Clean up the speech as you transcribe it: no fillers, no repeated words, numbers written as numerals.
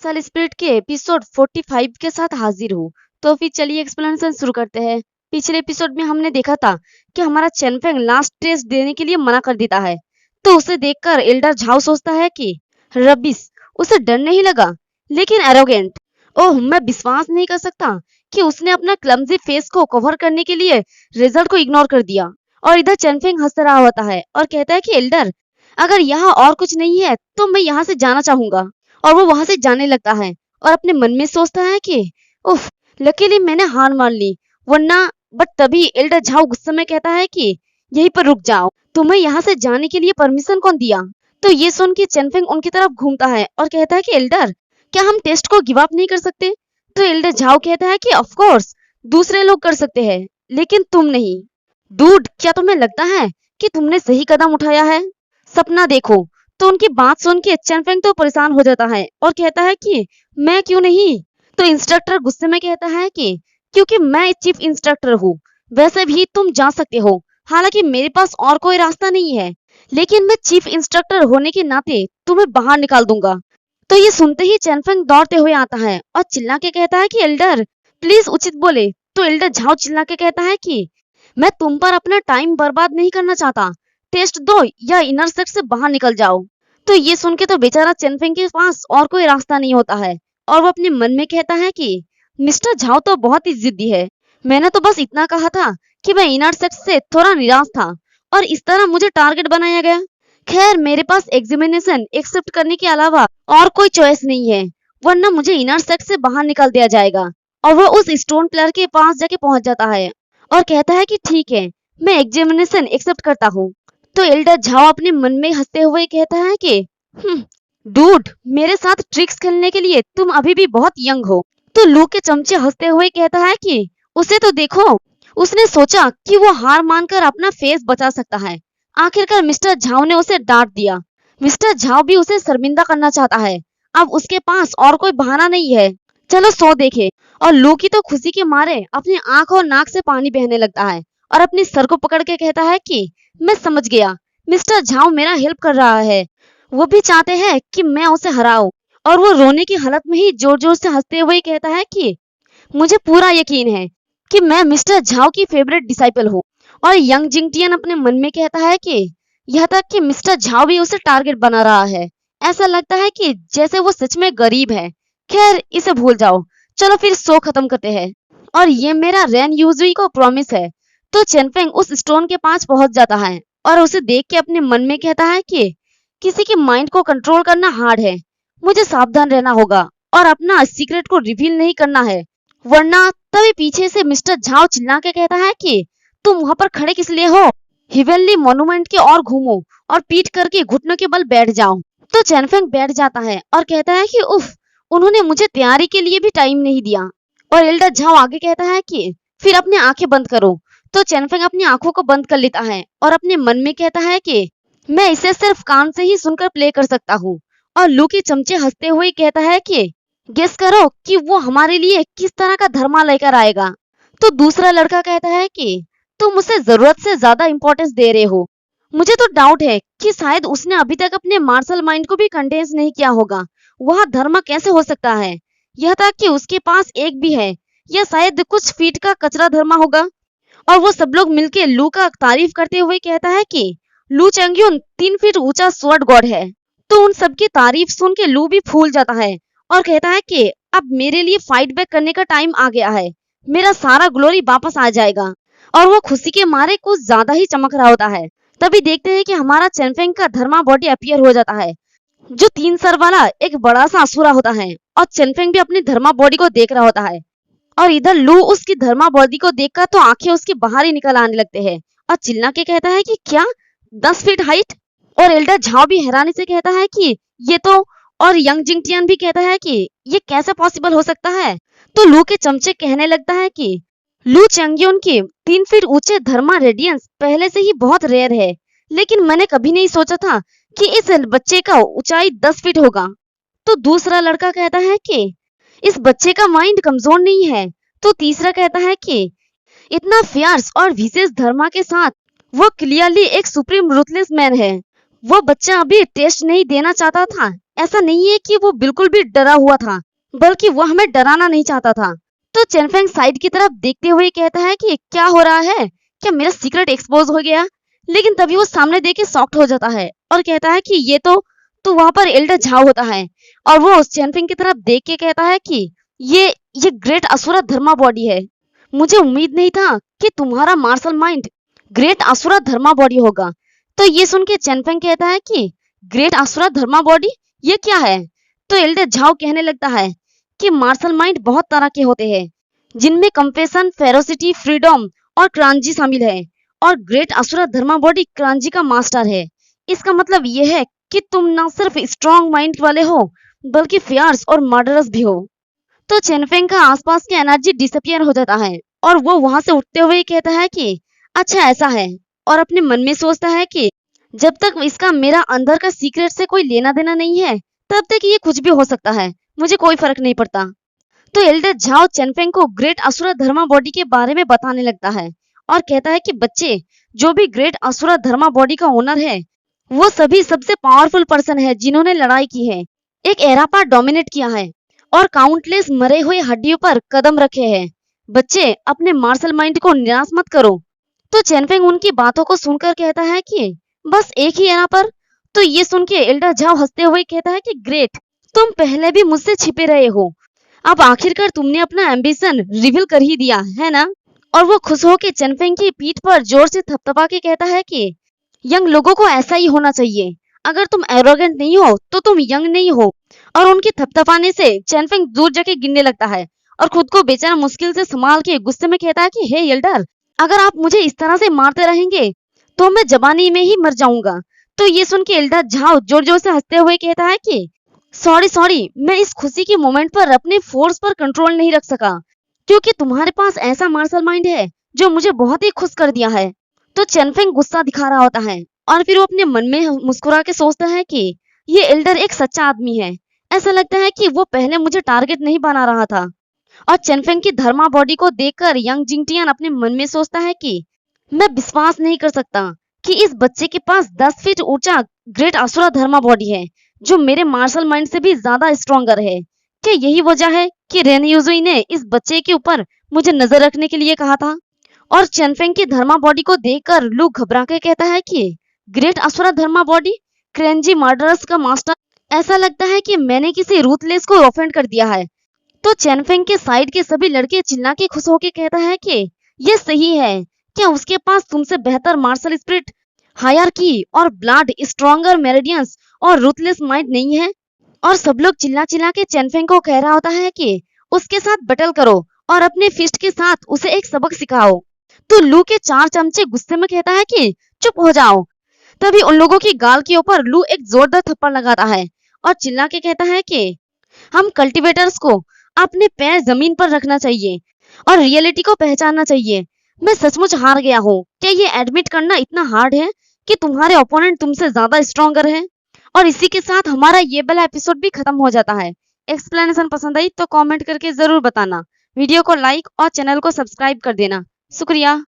साल स्पिरिट के एपिसोड 45 के साथ हाजिर हूँ। तो फिर चलिए एक्सप्लेनेशन शुरू करते हैं। पिछले एपिसोड में हमने देखा था कि हमारा चेनफेंग लास्ट टेस्ट देने के लिए मना कर देता है, तो उसे देखकर एल्डर झाओ सोचता है कि रबिश, उसे डर नहीं लगा, लेकिन एरोगेंट। ओह, मैं विश्वास नहीं कर सकता कि उसने अपना क्लमजी फेस को कवर करने के लिए रिजल्ट को इग्नोर कर दिया। और इधर चेनफेंग हंस रहा होता है और कहता है कि एल्डर, अगर यहाँ और कुछ नहीं है तो मैं यहाँ से जाना चाहूंगा। और वो वहां से जाने लगता है और अपने मन में सोचता है कि उफ, लकीली मैंने हार मान ली, वरना। बट तभी एल्डर झाओ गुस्से में कहता है कि यहीं पर रुक जाओ, तुम्हें यहाँ से जाने के लिए परमिशन कौन दिया? तो ये सुन के चेनफेंग उनकी तरफ घूमता है और कहता है कि एल्डर, क्या हम टेस्ट को गिव अप नहीं कर सकते? तो एल्डर झाओ कहता है कि ऑफ कोर्स दूसरे लोग कर सकते हैं, लेकिन तुम नहीं। डूड, क्या तुम्हें लगता है कि तुमने सही कदम उठाया है? सपना देखो। तो उनकी बात सुन के चेनफेंग तो परेशान हो जाता है और कहता है कि मैं क्यों नहीं? तो इंस्ट्रक्टर गुस्से में कहता है कि क्योंकि मैं चीफ इंस्ट्रक्टर हूँ। वैसे भी तुम जा सकते हो, हालांकि मेरे पास और कोई रास्ता नहीं है, लेकिन मैं चीफ इंस्ट्रक्टर होने के नाते तुम्हें बाहर निकाल दूंगा। तो ये सुनते ही चेनफेंग दौड़ते हुए आता है और चिल्ला के कहता है कि एल्डर प्लीज उचित बोले। तो एल्डर झाओ चिल्ला के कहता है कि मैं तुम पर अपना टाइम बर्बाद नहीं करना चाहता, टेस्ट दो या इनर सेट से बाहर निकल जाओ। तो ये सुन के तो बेचारा चेनफेंग के पास और कोई रास्ता नहीं होता है और वो अपने मन में कहता है कि मिस्टर झाओ तो बहुत ही जिद्दी है। मैंने तो बस इतना कहा था कि मैं इनर सेट से थोड़ा निराश था और इस तरह मुझे टारगेट बनाया गया। खैर, मेरे पास एग्जामिनेशन एक्सेप्ट करने के अलावा और कोई चॉइस नहीं है, वरना मुझे इनर सेट से बाहर निकाल दिया जाएगा। और वो उस स्टोन प्लेयर के पास जाके पहुंच जाता है और कहता है कि ठीक है, मैं एग्जामिनेशन एक्सेप्ट करता हूँ। तो एल्डर झाओ अपने मन में हंसते हुए कहता है कि डूड, मेरे साथ ट्रिक्स खेलने के लिए तुम अभी भी बहुत यंग हो। तो लू के चमचे हंसते हुए कहता है कि उसे तो देखो, उसने सोचा कि वो हार मानकर अपना फेस बचा सकता है। आखिरकार मिस्टर झाओ ने उसे डांट दिया। मिस्टर झाओ भी उसे शर्मिंदा करना चाहता है, अब उसके पास और कोई बहाना नहीं है। चलो सो देखे। और लू की तो खुशी के मारे अपनी आंख और नाक से पानी बहने लगता है और अपने सर को पकड़ के कहता है कि मैं समझ गया, मिस्टर झाओ मेरा हेल्प कर रहा है, वो भी चाहते हैं कि मैं उसे हराऊं। और वो रोने की हालत में ही जोर जोर से हंसते हुए कहता है कि मुझे पूरा यकीन है कि मैं मिस्टर झाओ की फेवरेट डिसाइपल हूँ। और यंग जिंगटियन अपने मन में कहता है कि यह तक कि मिस्टर झाओ भी उसे टारगेट बना रहा है। ऐसा लगता है कि जैसे वो सच में गरीब है। खैर, इसे भूल जाओ, चलो फिर शो खत्म करते हैं। और ये मेरा रेन यूजुई को प्रॉमिस है। तो चेनफेंग उस स्टोन के पास पहुंच जाता है और उसे देख के अपने मन में कहता है कि किसी के माइंड को कंट्रोल करना हार्ड है, मुझे सावधान रहना होगा और अपना सीक्रेट को रिवील नहीं करना है, वरना। तभी पीछे से मिस्टर झाओ चिल्ला के कहता है कि तुम वहां पर खड़े किस लिए हो? हिवेनली मॉन्यूमेंट के और घूमो और पीट करके घुटनों के बल बैठ जाओ। तो चेनफेंग बैठ जाता है और कहता है कि उफ, उन्होंने मुझे तैयारी के लिए भी टाइम नहीं दिया। और एल्डर झाओ आगे कहता है कि फिर अपनी आंखें बंद करो। तो चेनफेंग अपनी आंखों को बंद कर लेता है और अपने मन में कहता है कि मैं इसे सिर्फ कान से ही सुनकर प्ले कर सकता हूँ। और लू के चमचे हंसते हुए कहता है कि गेस करो कि वो हमारे लिए किस तरह का धर्मा लेकर आएगा। तो दूसरा लड़का कहता है कि तुम उसे जरूरत से ज्यादा इंपॉर्टेंस दे रहे हो। मुझे तो डाउट है कि शायद उसने अभी तक अपने मार्शल माइंड को भी कंडेंस नहीं किया होगा। वह धर्मा कैसे हो सकता है? यह तक कि उसके पास एक भी है, या शायद कुछ फीट का कचरा धर्मा होगा। और वो सब लोग मिलके लू का तारीफ करते हुए कहता है कि लू चैंगयुन 3 फीट ऊंचा स्वॉर्ड गॉड है। तो उन सबकी तारीफ सुन के लू भी फूल जाता है और कहता है कि अब मेरे लिए फाइट बैक करने का टाइम आ गया है, मेरा सारा ग्लोरी वापस आ जाएगा। और वो खुशी के मारे कुछ ज्यादा ही चमक रहा होता है। तभी देखते हैं कि हमारा चेनफेंग का धर्मा बॉडी अपीयर हो जाता है, जो 3 सर वाला एक बड़ा सा असुरा होता है। और चेनफेंग भी अपनी धर्मा बॉडी को देख रहा होता है और इधर लू उसकी धर्मा बॉडी को देखकर तो आंखें उसकी बाहर ही निकल आने लगते हैं और चिल्ला के कहता है कि क्या 10 फीट हाइट? और एल्डर झाओ भी हैरानी से कहता है कि ये तो। और यंग जिंगटियन भी कहता है कि ये कैसे पॉसिबल हो सकता है? तो लू के चमचे कहने लगता है कि लू चैंगयुन के 3 फीट ऊंचे धर्मा रेडियंस पहले से ही बहुत रेयर है, लेकिन मैंने कभी नहीं सोचा था कि इस बच्चे का ऊंचाई 10 फीट होगा। तो दूसरा लड़का कहता है कि इस बच्चे का माइंड कमजोर नहीं है। तो तीसरा कहता है कि इतना फियर्स और विशेष धर्मा के साथ वो क्लियरली एक सुप्रीम रूथलेस मैन है। वो बच्चा अभी टेस्ट नहीं देना चाहता था, ऐसा नहीं है कि वो बिल्कुल भी डरा हुआ था, बल्कि वो हमें डराना नहीं चाहता था। तो चेनफेंग साइड की तरफ देखते हुए कहता है कि क्या हो रहा है, क्या मेरा सीक्रेट एक्सपोज हो गया? लेकिन तभी वो सामने देख के शॉक्ड हो जाता है और कहता है कि ये तो वहां पर एल्डर झाओ होता है। और वो उस चेनफेंग की तरफ देख के कहता है कि ये ग्रेट असुरा धर्मा बॉडी है। मुझे उम्मीद नहीं था कि तुम्हारा मार्शल माइंड ग्रेट असुरा धर्मा बॉडी होगा। तो ये सुन के चेनफेंग कहता है कि ग्रेट असुरा धर्मा बॉडी ये क्या है? तो एल्डर झाओ कहने लगता है कि मार्शल माइंड बहुत तरह के होते हैं, जिनमें कंपेशन, फेरोसिटी, फ्रीडम और क्रांजी शामिल है। और ग्रेट असुरा धर्मा बॉडी क्रांजी का मास्टर है। इसका मतलब ये है कि तुम न सिर्फ स्ट्रॉन्ग माइंड वाले हो, बल्कि फियर्स और मर्डरस भी हो। तो चेनफेंग का आसपास की एनर्जी डिसअपियर हो जाता है और वो वहां से उठते हुए कहता है कि अच्छा ऐसा है, और अपने मन में सोचता है कि जब तक इसका मेरा अंदर का सीक्रेट से कोई लेना देना नहीं है, तब तक ये कुछ भी हो सकता है, मुझे कोई फर्क नहीं पड़ता। तो एल्डर झाओ चेनफेंग को ग्रेट असुरा धर्मा बॉडी के बारे में बताने लगता है और कहता है कि बच्चे, जो भी ग्रेट असुरा धर्मा बॉडी का ओनर है, वो सभी सबसे पावरफुल पर्सन है जिन्होंने लड़ाई की है, एक एरा पर डोमिनेट किया है और काउंटलेस मरे हुए हड्डियों पर कदम रखे हैं। बच्चे, अपने मार्शल माइंड को निराश मत करो। तो चेनफेंग उनकी बातों को सुनकर कहता है कि बस एक ही एरा पर? तो ये सुन के एल्डर झाओ हंसते हुए कहता है कि ग्रेट, तुम पहले भी मुझसे छिपे रहे हो, अब आखिरकार तुमने अपना एम्बिशन रिवील कर ही दिया है ना? और वो खुश होकर चेनफेंग की पीठ पर जोर से थपथपा के कहता है कि यंग लोगों को ऐसा ही होना चाहिए। अगर तुम एरोगेंट नहीं हो तो तुम यंग नहीं हो। और उनके थपथपाने से चेनफेंग दूर जाके गिरने लगता है और खुद को बेचारा मुश्किल से संभाल के गुस्से में कहता है कि हे एल्डर, अगर आप मुझे इस तरह से मारते रहेंगे तो मैं जवानी में ही मर जाऊंगा। तो ये सुन के एल्डर झाओ जोर जोर से हंसते हुए कहता है कि सॉरी, मैं इस खुशी के मोमेंट पर अपने फोर्स पर कंट्रोल नहीं रख सका, क्योंकि तुम्हारे पास ऐसा मार्शल माइंड है जो मुझे बहुत ही खुश कर दिया है। तो चेनफेंग गुस्सा दिखा रहा होता है और फिर वो अपने मन में मुस्कुरा के सोचता है कि ये एल्डर एक सच्चा आदमी है। ऐसा लगता है कि वो पहले मुझे टारगेट नहीं बना रहा था। और चेनफेंग की धर्मा बॉडी को देखकर यंग जिंगटियान अपने मन में सोचता है कि मैं विश्वास नहीं कर सकता कि इस बच्चे के पास 10 फीट ऊंचा ग्रेट असुरा धर्मा बॉडी है, जो मेरे मार्शल माइंड से भी ज्यादा स्ट्रॉन्गर है। क्या यही वजह है कि रेन यूजुई ने इस बच्चे के ऊपर मुझे नजर रखने के लिए कहा था? और चेनफेंग की धर्मा बॉडी को देखकर लू घबरा के कहता है कि ग्रेट असुरा धर्मा बॉडी, क्रेंजी मर्डरर्स का मास्टर, ऐसा लगता है कि मैंने किसी रूथलेस को ऑफेंड कर दिया है। तो चेनफेंग के साइड के सभी लड़के चिल्ला के खुश होके कहता है कि ये सही है, क्या उसके पास तुमसे बेहतर मार्शल स्पिरिट, हायरार्की और ब्लड, स्ट्रॉन्गर मेरिडियंस और रूथलेस माइंड नहीं है? और सब लोग चिल्ला चिल्ला के चेनफेंग को कह रहा होता है कि उसके साथ बैटल करो और अपने फिस्ट के साथ उसे एक सबक सिखाओ। तो लू के 4 चमचे गुस्से में कहता है कि चुप हो जाओ। तभी उन लोगों की गाल के ऊपर लू एक जोरदार थप्पड़ लगाता है और चिल्ला के कहता है कि हम कल्टीवेटर्स को अपने पैर जमीन पर रखना चाहिए और रियलिटी को पहचानना चाहिए। मैं सचमुच हार गया हूँ। क्या ये एडमिट करना इतना हार्ड है कि तुम्हारे ओपोनेंट तुमसे ज्यादा स्ट्रॉन्गर है? और इसी के साथ हमारा ये वाला एपिसोड भी खत्म हो जाता है। एक्सप्लेनेशन पसंद आई तो कमेंट करके जरूर बताना। वीडियो को लाइक और चैनल को सब्सक्राइब कर देना। शुक्रिया।